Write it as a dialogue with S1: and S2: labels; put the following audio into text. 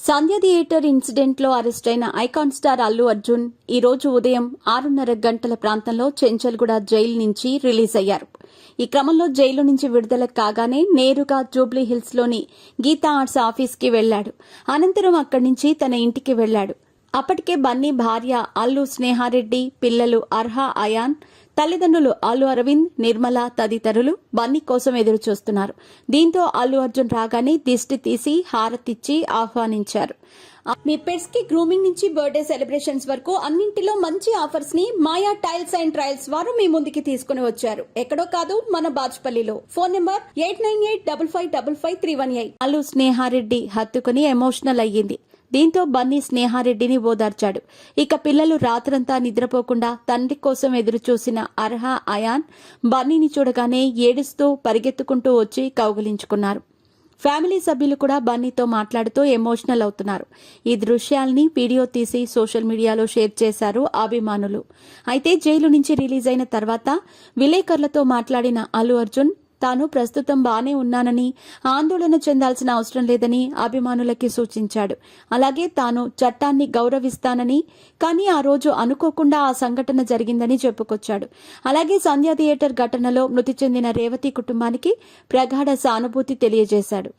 S1: సంధ్య theatre incident లో arrest అయిన icon star Allu Arjun ఈ రోజు ఉదయం 6:30 గంటల ప్రాంతంలో చెంచల్గూడ జైలు నుంచి రిలీజ్ అయ్యారు. ఈ క్రమంలో జైలు నుంచి విడుదల కాగానే నేరుగా జూబ్లీ హిల్స్ లోని గీతా ఆర్ట్స్ ఆఫీస్ కి వెళ్లాడు. అనంతరం అక్కడి నుంచి తన ఇంటికి వెళ్లాడు. అప్పటికే బన్నీ భార్య అల్లు స్నేహారెడ్డి, పిల్లలు అర్హా, అయాన్, తల్లిదండ్రులు అల్లు అరవింద్, నిర్మల తదితరులు బన్నీ కోసం ఎదురు చూస్తున్నారు. దీంతో అల్లు అర్జున్ రాగానే దిష్టి తీసి హారతిచ్చి ఆహ్వానించారు. మీ పెట్స్ కి గ్రూమింగ్ నుంచి బర్త్డే సెలబ్రేషన్స్ వరకు అన్నింటిలో మంచి ఆఫర్స్ ని మాయా టైల్స్ అండ్ ట్రయల్స్ వారు మీ ముందుకి తీసుకుని వచ్చారు. ఎక్కడో కాదు, మన బాజ్పల్లిలో. Phone number 8985555318. అల్లు స్నేహారెడ్డి హత్తుకుని ఎమోషనల్ అయ్యింది. దీంతో బన్నీ స్నేహారెడ్డిని ఓదార్చాడు. ఇక పిల్లలు రాత్రంతా నిద్రపోకుండా తండ్రి కోసం ఎదురు చూసిన అర్హా, అయాన్ బన్నీని చూడగానే ఏడుస్తూ పరిగెత్తుకుంటూ వచ్చి కౌగిలించుకున్నారు. ఫ్యామిలీ సభ్యులు కూడా బన్నీతో మాట్లాడుతూ ఎమోషనల్ అవుతున్నారు. ఈ దృశ్యాల్ని వీడియో తీసి సోషల్ మీడియాలో షేర్ చేశారు అభిమానులు. అయితే జైలు నుంచి రిలీజ్ అయిన తర్వాత విలేకరులతో మాట్లాడిన అల్లు అర్జున్ తాను ప్రస్తుతం బానే ఉన్నానని, ఆందోళన చెందాల్సిన అవసరం లేదని అభిమానులకి సూచించాడు. అలాగే తాను చట్టాన్ని గౌరవిస్తానని, కానీ ఆ రోజు అనుకోకుండా ఆ సంఘటన జరిగిందని చెప్పుకొచ్చాడు. అలాగే సంధ్య థియేటర్ ఘటనలో మృతి చెందిన రేవతి కుటుంబానికి ప్రగాఢ సానుభూతి తెలియజేశాడు.